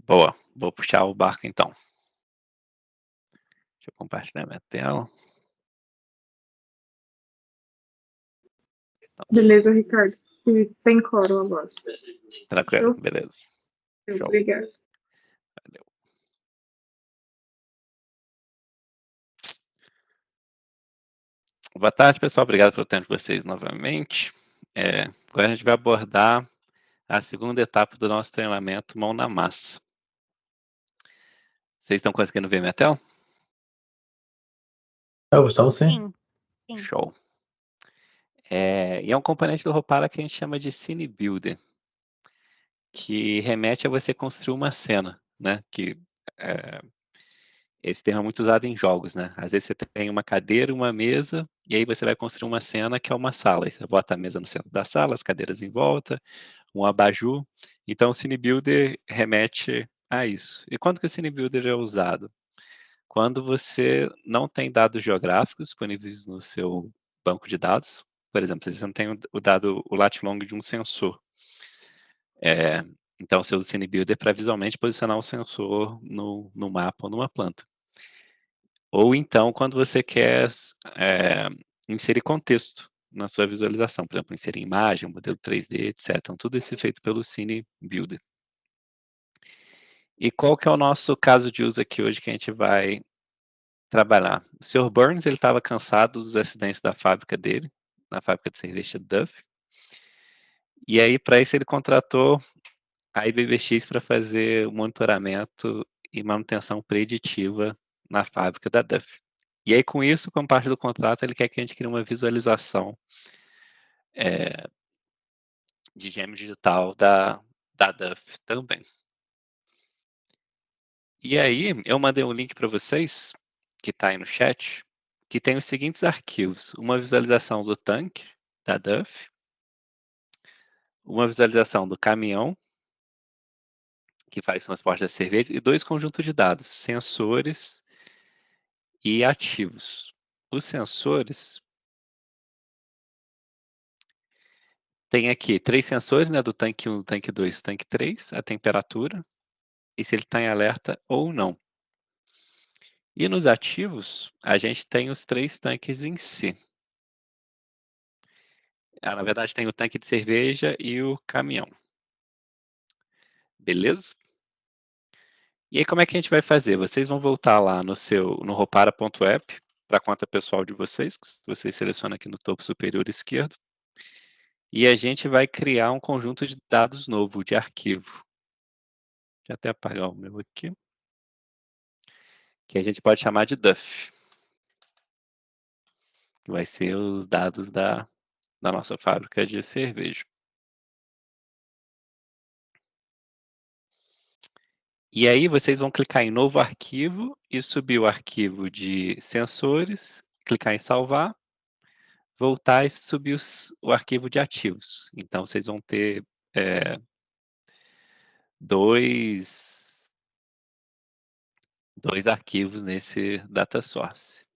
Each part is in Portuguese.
Boa, vou puxar o barco então. Deixa eu compartilhar minha tela. Beleza, Ricardo. E tem coro agora. Tranquilo, beleza. Show. Obrigada. Valeu. Boa tarde, pessoal. Obrigado pelo tempo de vocês novamente. Agora a gente vai abordar a segunda etapa do nosso treinamento Mão na Massa. Vocês estão conseguindo ver minha tela? Estamos sim. Sim. Show. E é um componente do Ropara que a gente chama de Scene Builder, que remete a você construir uma cena, né? Esse termo é muito usado em jogos, né? Às vezes você tem uma cadeira, uma mesa, e aí você vai construir uma cena que é uma sala. Aí você bota a mesa no centro da sala, as cadeiras em volta, um abajur. Então o Scene Builder remete a isso. E quando que o Scene Builder é usado? Quando você não tem dados geográficos disponíveis no seu banco de dados. Por exemplo, se você não tem o lat long de um sensor. Então você usa o Scene Builder para visualmente posicionar o sensor no mapa ou numa planta. Ou então, quando você quer inserir contexto na sua visualização, por exemplo, inserir imagem, modelo 3D, etc. Então, tudo isso é feito pelo Scene Builder. E qual que é o nosso caso de uso aqui hoje que a gente vai trabalhar? O Sr. Burns estava cansado dos acidentes da fábrica dele, na fábrica de cerveja Duff. E aí, para isso, ele contratou a IBBX para fazer o monitoramento e manutenção preditiva na fábrica da Duff. E aí, com isso, como parte do contrato, ele quer que a gente crie uma visualização de gêmeo digital da Duff também. E aí, eu mandei um link para vocês, que está aí no chat, que tem os seguintes arquivos. Uma visualização do tanque da Duff, uma visualização do caminhão, que faz transporte da cerveja, e 2 conjuntos de dados, sensores e ativos. Os sensores tem aqui 3 sensores, né, do tanque 1, tanque 2, tanque 3, a temperatura, e se ele está em alerta ou não. E nos ativos, a gente tem os 3 tanques em si. Na verdade, tem o tanque de cerveja e o caminhão. Beleza? E aí, como é que a gente vai fazer? Vocês vão voltar lá no ropara.app, para a conta pessoal de vocês, que vocês selecionam aqui no topo superior esquerdo. E a gente vai criar um conjunto de dados novo, de arquivo. Deixa eu até apagar o meu aqui. Que a gente pode chamar de Duff. Que vai ser os dados da nossa fábrica de cerveja. E aí vocês vão clicar em novo arquivo e subir o arquivo de sensores, clicar em salvar, voltar e subir o arquivo de ativos. Então vocês vão ter dois arquivos nesse data source.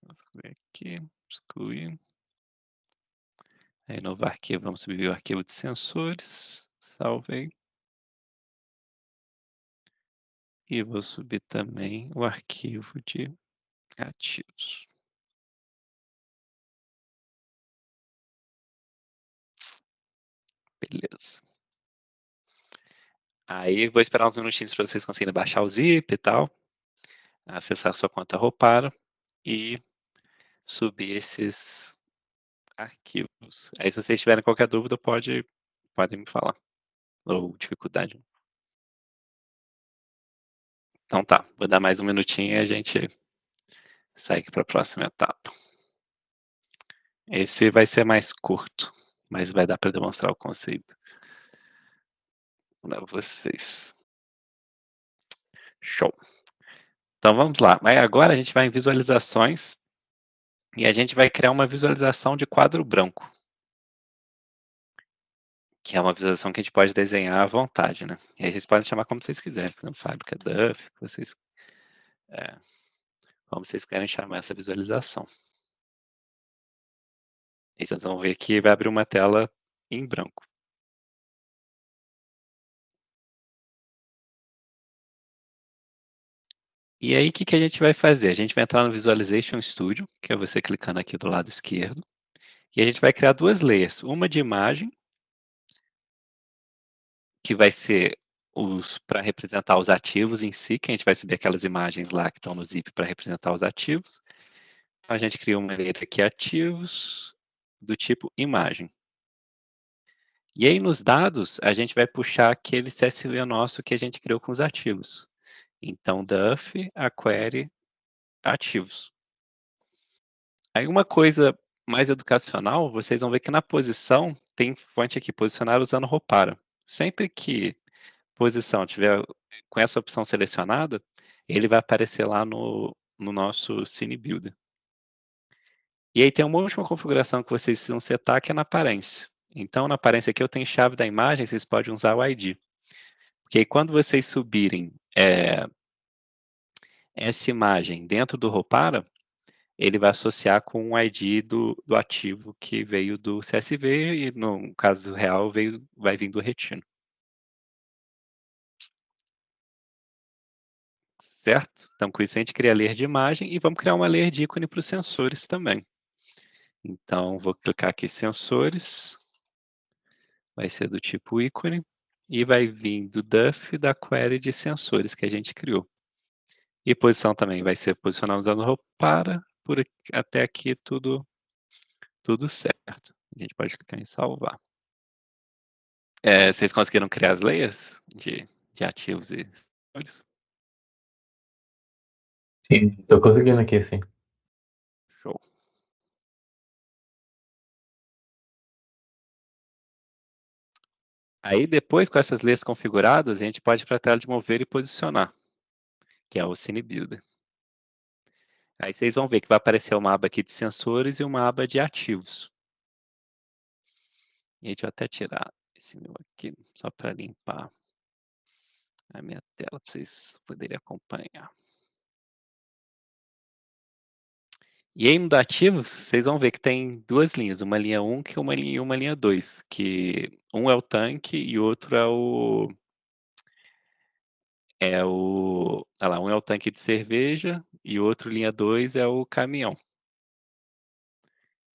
Vamos ver aqui, excluir. Aí, novo arquivo, vamos subir o arquivo de sensores, salvei. E vou subir também o arquivo de ativos. Beleza. Aí vou esperar uns minutinhos para vocês conseguirem baixar o zip e tal, acessar a sua conta Ropara e subir esses arquivos. Aí se vocês tiverem qualquer dúvida, podem me falar, ou dificuldade. Então tá, vou dar mais um minutinho e a gente segue para a próxima etapa. Esse vai ser mais curto, mas vai dar para demonstrar o conceito para vocês. Show. Então vamos lá. Aí agora a gente vai em visualizações e a gente vai criar uma visualização de quadro branco, que é uma visualização que a gente pode desenhar à vontade, né? E aí vocês podem chamar como vocês quiserem, por exemplo, fábrica Duff, como vocês querem chamar essa visualização. E vocês vão ver que vai abrir uma tela em branco. E aí, o que a gente vai fazer? A gente vai entrar no Visualization Studio, que é você clicando aqui do lado esquerdo, e a gente vai criar duas layers, uma de imagem, que vai ser para representar os ativos em si, que a gente vai subir aquelas imagens lá que estão no zip para representar os ativos. Então, a gente cria uma layer aqui, ativos, do tipo imagem. E aí, nos dados, a gente vai puxar aquele CSV nosso que a gente criou com os ativos. Então, Duff, a query, ativos. Aí uma coisa mais educacional, vocês vão ver que na posição tem fonte aqui, posicionar usando Roupara. Sempre que posição tiver com essa opção selecionada, ele vai aparecer lá no nosso Cine Builder. E aí tem uma última configuração que vocês precisam setar, que é na aparência. Então, na aparência aqui eu tenho chave da imagem, vocês podem usar o ID. Porque aí quando vocês subirem essa imagem dentro do Roupara, ele vai associar com o ID do ativo que veio do CSV e, no caso real, vai vir do Retino. Certo? Então, com isso, a gente cria a layer de imagem e vamos criar uma layer de ícone para os sensores também. Então, vou clicar aqui, sensores, vai ser do tipo ícone, e vai vir do Duff da query de sensores que a gente criou. E posição também vai ser posicionar usando Roupara, até aqui tudo certo. A gente pode clicar em salvar. Vocês conseguiram criar as layers de ativos e sensores? Sim, tô conseguindo aqui, sim. Show. Aí depois, com essas layers configuradas, a gente pode ir para a tela de mover e posicionar, que é o Cine Builder. Aí vocês vão ver que vai aparecer uma aba aqui de sensores e uma aba de ativos. E a gente vai até tirar esse meu aqui, só para limpar a minha tela, para vocês poderem acompanhar. E aí no do ativos, vocês vão ver que tem duas linhas, uma linha 1 que e uma linha 2, que um é o tanque e o outro olha lá, um é o tanque de cerveja e o outro, linha 2, é o caminhão.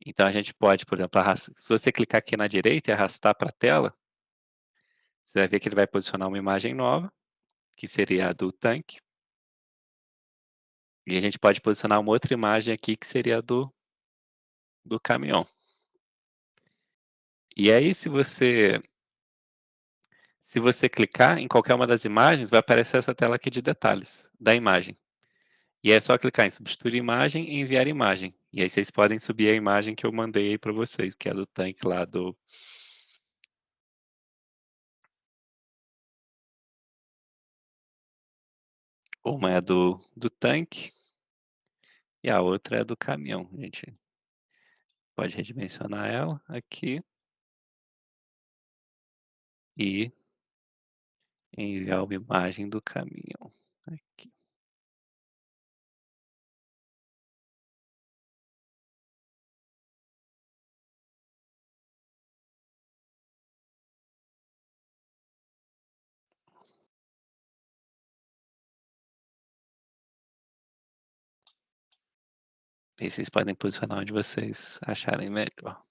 Então a gente pode, por exemplo, se você clicar aqui na direita e arrastar para a tela, você vai ver que ele vai posicionar uma imagem nova, que seria a do tanque. E a gente pode posicionar uma outra imagem aqui, que seria a do caminhão. E aí, se você clicar em qualquer uma das imagens, vai aparecer essa tela aqui de detalhes da imagem. E é só clicar em substituir imagem e enviar imagem. E aí vocês podem subir a imagem que eu mandei aí para vocês, que é do tanque lá do... Uma é do tanque e a outra é do caminhão. A gente pode redimensionar ela aqui e enviar uma imagem do caminhão aqui. E vocês podem posicionar onde vocês acharem melhor.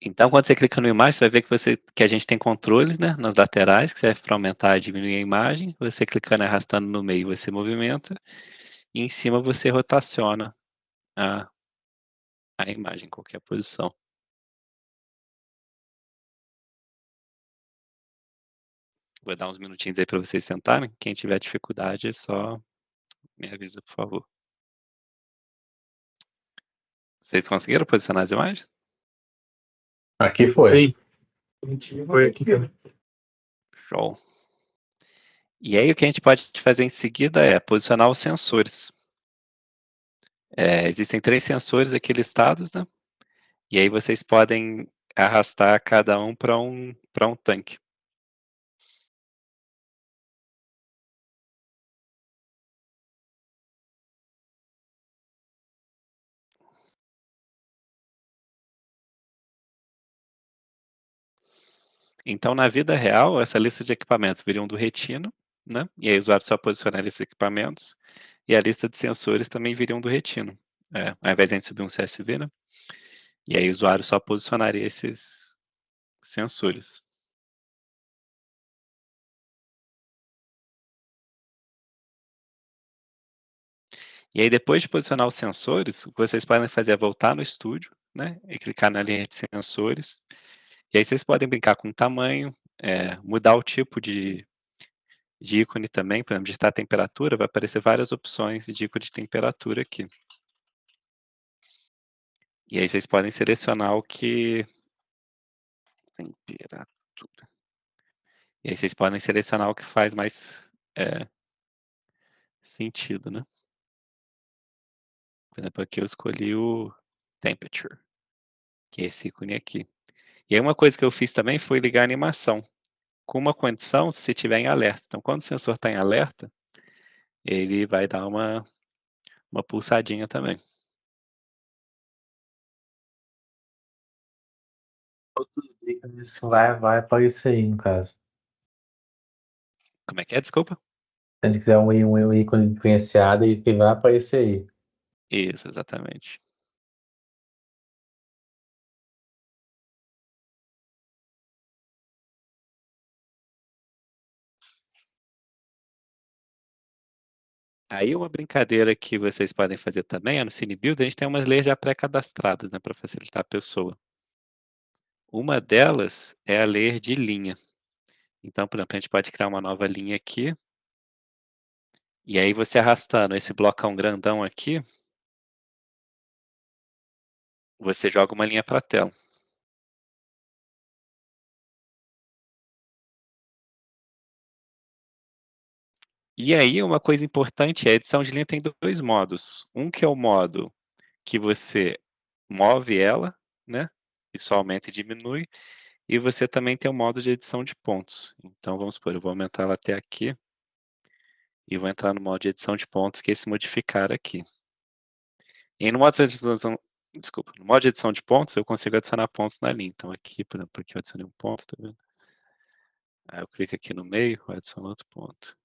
Então, quando você clica no imagem, você vai ver que a gente tem controles, né, nas laterais, que serve para aumentar e diminuir a imagem. Você clicando e arrastando no meio, você movimenta. E em cima você rotaciona a imagem em qualquer posição. Vou dar uns minutinhos aí para vocês tentarem. Quem tiver dificuldade, só me avisa, por favor. Vocês conseguiram posicionar as imagens? Aqui foi. Sim. Foi aqui também. Show. E aí o que a gente pode fazer em seguida é posicionar os sensores. Existem 3 sensores aqui listados, né? E aí vocês podem arrastar cada um para um tanque. Então, na vida real, essa lista de equipamentos viriam do Retina, né? E aí o usuário só posicionaria esses equipamentos. E a lista de sensores também viriam do Retina. Ao invés de a gente subir um CSV, né? E aí o usuário só posicionaria esses sensores. E aí, depois de posicionar os sensores, o que vocês podem fazer é voltar no estúdio, né? E clicar na linha de sensores. E aí vocês podem brincar com o tamanho, mudar o tipo de ícone também. Por exemplo, digitar a temperatura, vai aparecer várias opções de ícone de temperatura aqui. E aí vocês podem selecionar o que... Temperatura. E aí vocês podem selecionar o que faz mais sentido, né? Por exemplo, aqui eu escolhi o Temperature, que é esse ícone aqui. E aí uma coisa que eu fiz também foi ligar a animação, com uma condição se estiver em alerta. Então, quando o sensor está em alerta, ele vai dar uma pulsadinha também. Outros ícones vai aparecer aí, no caso. Como é que é? Desculpa? Se a gente quiser um ícone diferenciado, ele vai aparecer aí. Isso, exatamente. Aí uma brincadeira que vocês podem fazer também é no CineBuild, a gente tem umas leis já pré-cadastradas, né, para facilitar a pessoa. Uma delas é a layer de linha. Então, por exemplo, a gente pode criar uma nova linha aqui. E aí você arrastando esse blocão grandão aqui, você joga uma linha para a tela. E aí uma coisa importante é a edição de linha tem dois modos. Um que é o modo que você move ela, né? Isso aumenta e diminui. E você também tem o modo de edição de pontos. Então, vamos supor, eu vou aumentar ela até aqui. E vou entrar no modo de edição de pontos, que é esse modificar aqui. E no modo de edição, desculpa, no modo de edição de pontos, eu consigo adicionar pontos na linha. Então, aqui, por exemplo, aqui eu adicionei um ponto, tá vendo? Aí eu clico aqui no meio, eu adiciono outro ponto.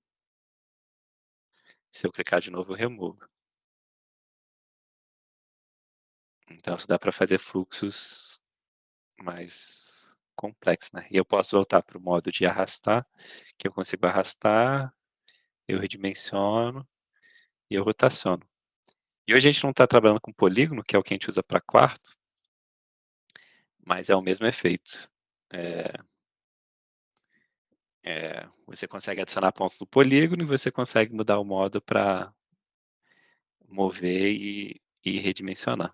Se eu clicar de novo, eu removo. Então, isso dá para fazer fluxos mais complexos, né? E eu posso voltar para o modo de arrastar, que eu consigo arrastar, eu redimensiono e eu rotaciono. E hoje a gente não está trabalhando com polígono, que é o que a gente usa para quarto, mas é o mesmo efeito. Você consegue adicionar pontos no polígono e você consegue mudar o modo para mover e redimensionar.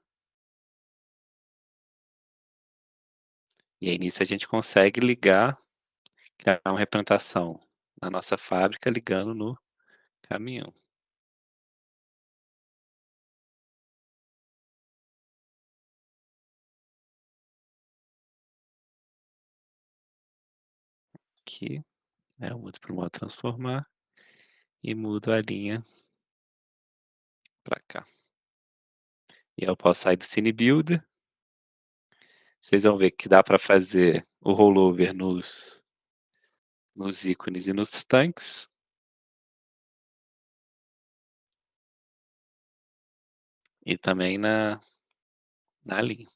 E aí nisso a gente consegue ligar, criar uma representação na nossa fábrica ligando no caminhão. Aqui, eu mudo para o modo transformar e mudo a linha para cá. E aí eu posso sair do CineBuild. Vocês vão ver que dá para fazer o rollover nos ícones e nos tanques. E também na linha.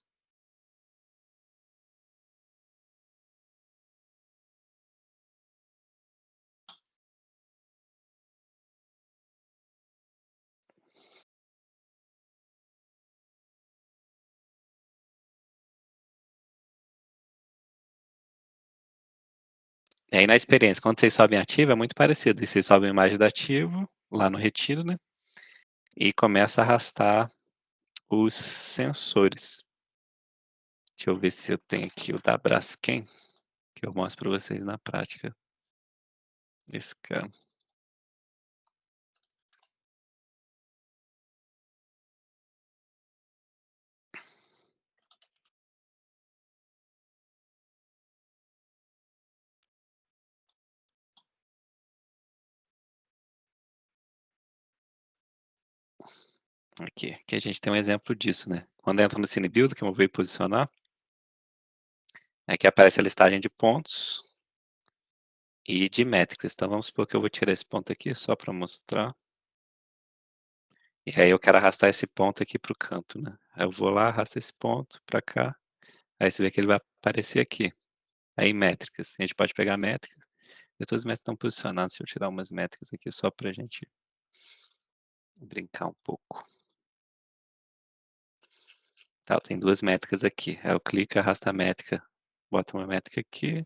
E aí na experiência, quando vocês sobem ativo, é muito parecido. Vocês sobem a imagem do ativo, lá no retiro, né? E começa a arrastar os sensores. Deixa eu ver se eu tenho aqui o da Braskem, que eu mostro para vocês na prática. Esse cara. Aqui a gente tem um exemplo disso, né? Quando entra no CineBuild, que eu vou posicionar, Aqui aparece a listagem de pontos e de métricas. Então vamos supor que eu vou tirar esse ponto aqui só para mostrar. E aí eu quero arrastar esse ponto aqui para o canto, né? Aí eu vou lá, arrasto esse ponto para cá. Aí você vê que ele vai aparecer aqui. Aí métricas. A gente pode pegar métricas. E todas as métricas estão posicionadas. Se eu tirar umas métricas aqui só para a gente brincar um pouco. Tá, tem duas métricas aqui. Aí eu clico, arrasto a métrica, boto uma métrica aqui,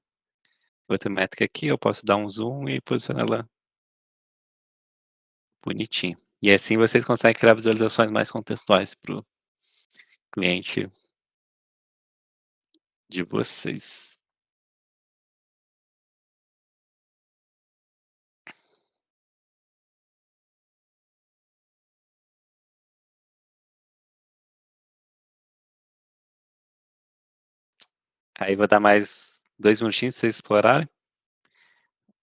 outra métrica aqui, eu posso dar um zoom e posicionar ela bonitinho. E assim vocês conseguem criar visualizações mais contextuais para o cliente de vocês. Aí vou dar mais 2 minutinhos para vocês explorarem.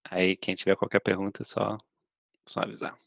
Aí quem tiver qualquer pergunta, é só avisar.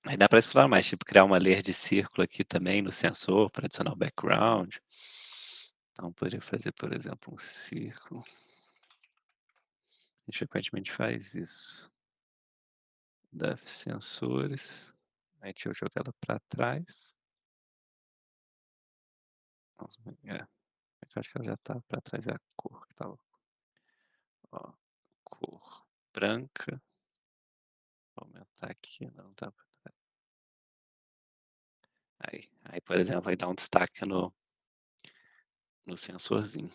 Aí dá para explorar mais, tipo criar uma layer de círculo aqui também no sensor para adicionar o background. Então poderia fazer, por exemplo, um círculo. A gente frequentemente faz isso. Da sensores. Aí deixa eu jogar ela para trás. Eu acho que ela já está para trás, é a cor que estava. Ó, cor branca. Vou aumentar aqui, não tá para trás. Aí, por exemplo, vai dar um destaque no sensorzinho.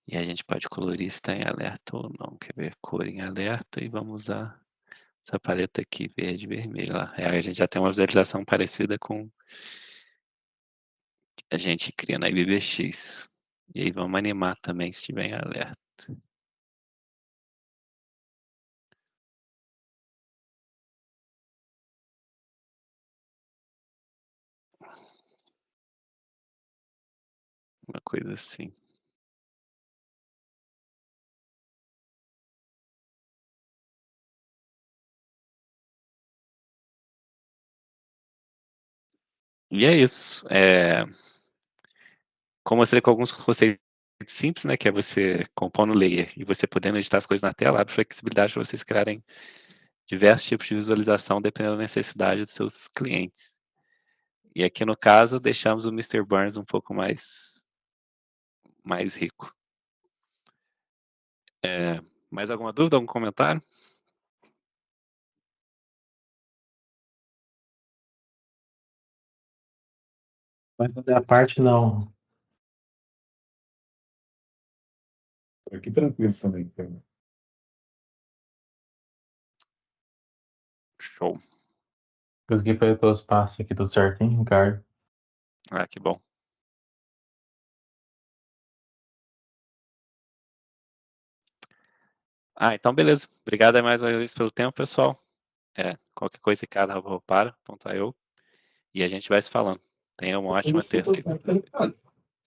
E a gente pode colorir se está em alerta ou não. Quer ver? Cor em alerta e vamos usar essa paleta aqui, verde e vermelho. Aí a gente já tem uma visualização parecida com que a gente cria na IBBX. E aí vamos animar também se estiver em alerta. Uma coisa assim. E é isso. Como eu mostrei com alguns conceitos simples, né, que é você compor no layer e você podendo editar as coisas na tela, abre flexibilidade para vocês criarem diversos tipos de visualização dependendo da necessidade dos seus clientes. E aqui no caso, deixamos o Mr. Burns um pouco mais rico. Mais alguma dúvida, algum comentário? Mas da minha parte, não. Aqui tranquilo também. Show. Consegui fazer todos os passos aqui, tudo certinho, Ricardo. Ah, que bom. Então beleza. Obrigado mais uma vez pelo tempo, pessoal. Qualquer coisa, Ricardo@para.io e a gente vai se falando. Tenha uma ótima terça aí.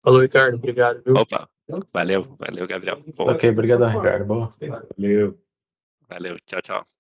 Falou, Ricardo. Obrigado, viu? Opa, valeu, Gabriel. Boa. Ok, obrigado, Ricardo. Boa. Valeu. Valeu, tchau, tchau.